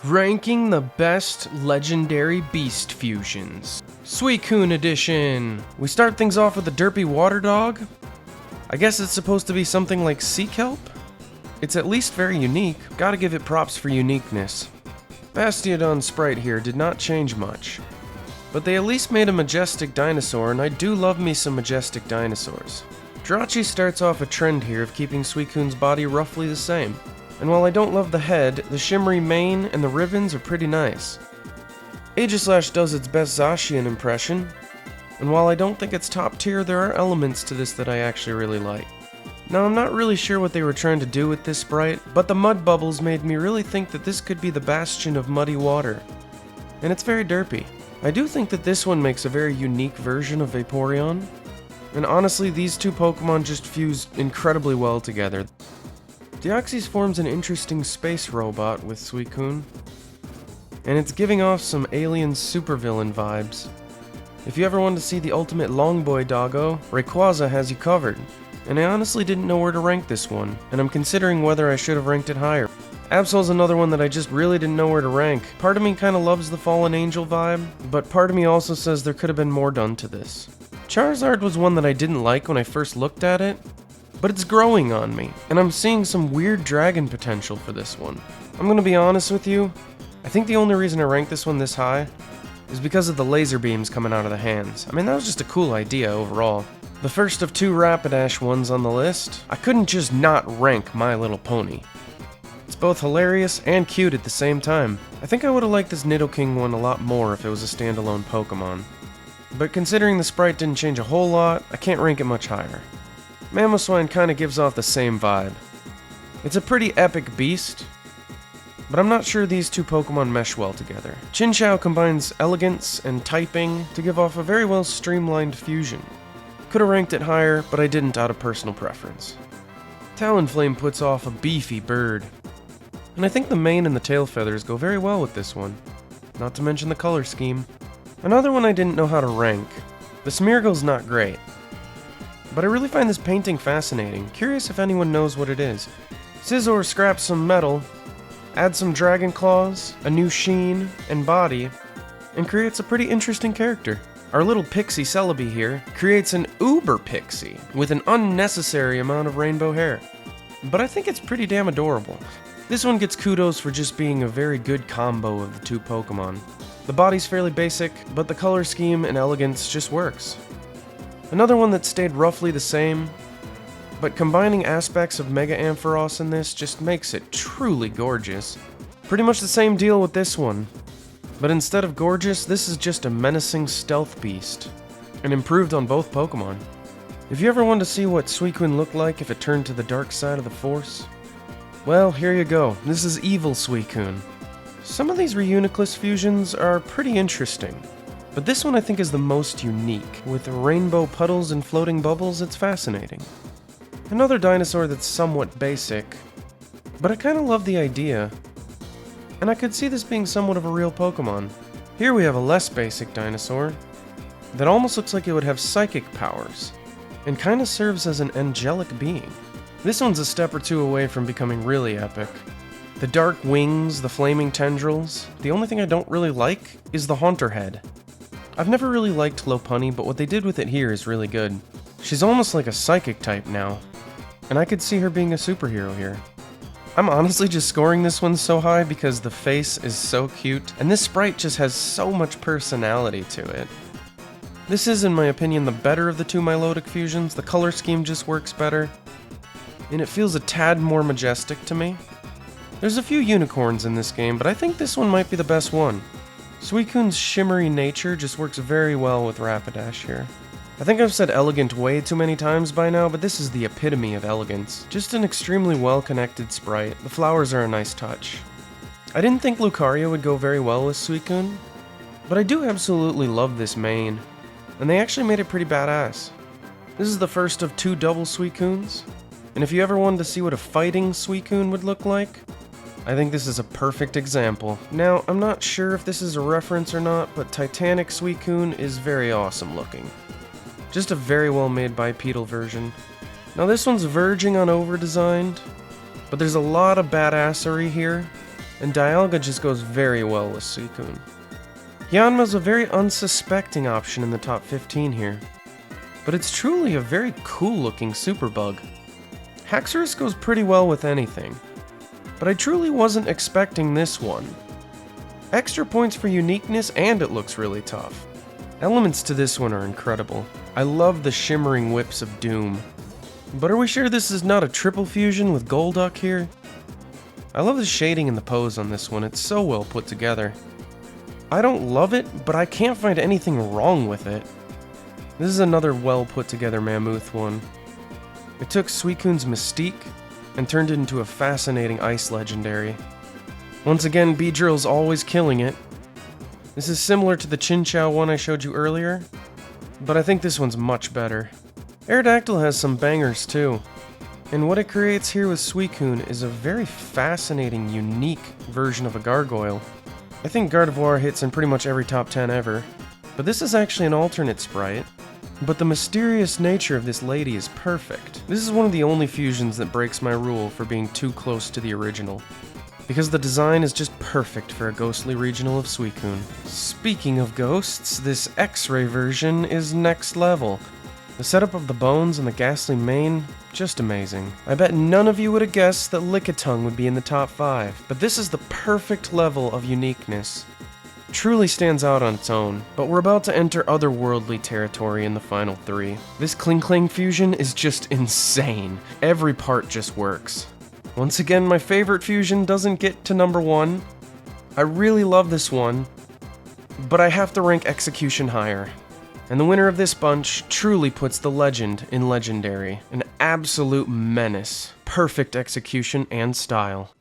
Ranking the best legendary beast fusions. Suicune edition! We start things off with a derpy water dog. I guess it's supposed to be something like sea kelp? It's at least very unique. Gotta give it props for uniqueness. Bastiodon sprite here did not change much. But they at least made a majestic dinosaur, and I do love me some majestic dinosaurs. Jirachi starts off a trend here of keeping Suicune's body roughly the same. And while I don't love the head, the shimmery mane and the ribbons are pretty nice. Aegislash does its best Zacian impression, and while I don't think it's top tier, there are elements to this that I actually really like. Now, I'm not really sure what they were trying to do with this sprite, but the mud bubbles made me really think that this could be the bastion of muddy water. And it's very derpy. I do think that this one makes a very unique version of Vaporeon, and honestly, these two Pokemon just fuse incredibly well together. Deoxys forms an interesting space robot with Suicune, and it's giving off some alien supervillain vibes. If you ever wanted to see the ultimate Longboy doggo, Rayquaza has you covered. And I honestly didn't know where to rank this one, and I'm considering whether I should have ranked it higher. Absol's another one that I just really didn't know where to rank. Part of me kinda loves the Fallen Angel vibe, but part of me also says there could have been more done to this. Charizard was one that I didn't like when I first looked at it, but it's growing on me, and I'm seeing some weird dragon potential for this one. I'm gonna be honest with you, I think the only reason I ranked this one this high is because of the laser beams coming out of the hands. I mean, that was just a cool idea overall. The first of two Rapidash ones on the list, I couldn't just not rank My Little Pony. It's both hilarious and cute at the same time. I think I would have liked this Nidoking one a lot more if it was a standalone Pokemon. But considering the sprite didn't change a whole lot, I can't rank it much higher. Mamoswine kinda gives off the same vibe. It's a pretty epic beast, but I'm not sure these two Pokemon mesh well together. Chinchou combines elegance and typing to give off a very well streamlined fusion. Could've ranked it higher, but I didn't out of personal preference. Talonflame puts off a beefy bird, and I think the mane and the tail feathers go very well with this one, not to mention the color scheme. Another one I didn't know how to rank. The Smeargle's not great, but I really find this painting fascinating. Curious if anyone knows what it is. Scizor scraps some metal, adds some dragon claws, a new sheen, and body, and creates a pretty interesting character. Our little pixie Celebi here creates an uber pixie with an unnecessary amount of rainbow hair. But I think it's pretty damn adorable. This one gets kudos for just being a very good combo of the two Pokemon. The body's fairly basic, but the color scheme and elegance just works. Another one that stayed roughly the same, but combining aspects of Mega Ampharos in this just makes it truly gorgeous. Pretty much the same deal with this one, but instead of gorgeous, this is just a menacing stealth beast, and improved on both Pokemon. If you ever wanted to see what Suicune looked like if it turned to the dark side of the Force, well, here you go. This is evil Suicune. Some of these Reuniclus fusions are pretty interesting, but this one I think is the most unique. With rainbow puddles and floating bubbles, it's fascinating. Another dinosaur that's somewhat basic, but I kinda love the idea, and I could see this being somewhat of a real Pokemon. Here we have a less basic dinosaur that almost looks like it would have psychic powers, and kinda serves as an angelic being. This one's a step or two away from becoming really epic. The dark wings, the flaming tendrils. The only thing I don't really like is the Haunter head. I've never really liked Lopunny, but what they did with it here is really good. She's almost like a psychic type now, and I could see her being a superhero here. I'm honestly just scoring this one so high because the face is so cute, and this sprite just has so much personality to it. This is, in my opinion, the better of the two Milotic fusions. The color scheme just works better, and it feels a tad more majestic to me. There's a few unicorns in this game, but I think this one might be the best one. Suicune's shimmery nature just works very well with Rapidash here. I think I've said elegant way too many times by now, but this is the epitome of elegance. Just an extremely well-connected sprite. The flowers are a nice touch. I didn't think Lucario would go very well with Suicune, but I do absolutely love this mane, and they actually made it pretty badass. This is the first of two double Suicunes, and if you ever wanted to see what a fighting Suicune would look like, I think this is a perfect example. Now, I'm not sure if this is a reference or not, but Titanic Suicune is very awesome looking. Just a very well made bipedal version. Now this one's verging on over-designed, but there's a lot of badassery here, and Dialga just goes very well with Suicune. Yanma's a very unsuspecting option in the top 15 here, but it's truly a very cool looking super bug. Haxorus goes pretty well with anything, but I truly wasn't expecting this one. Extra points for uniqueness, and it looks really tough. Elements to this one are incredible. I love the shimmering whips of doom. But are we sure this is not a triple fusion with Golduck here? I love the shading and the pose on this one, it's so well put together. I don't love it, but I can't find anything wrong with it. This is another well put together Mammoth one. It took Suicune's mystique and turned it into a fascinating ice legendary. Once again, Beedrill's always killing it. This is similar to the Chinchou one I showed you earlier, but I think this one's much better. Aerodactyl has some bangers too, and what it creates here with Suicune is a very fascinating, unique version of a Gargoyle. I think Gardevoir hits in pretty much every top 10 ever, but this is actually an alternate sprite. But the mysterious nature of this lady is perfect. This is one of the only fusions that breaks my rule for being too close to the original, because the design is just perfect for a ghostly regional of Suicune. Speaking of ghosts, this X-ray version is next level. The setup of the bones and the ghastly mane, just amazing. I bet none of you would have guessed that Lickitung would be in the top 5, but this is the perfect level of uniqueness. Truly stands out on its own, but we're about to enter otherworldly territory in the final 3. This Kling fusion is just insane. Every part just works. Once again, my favorite fusion doesn't get to number 1. I really love this one, but I have to rank Execution higher. And the winner of this bunch truly puts the legend in legendary. An absolute menace. Perfect execution and style.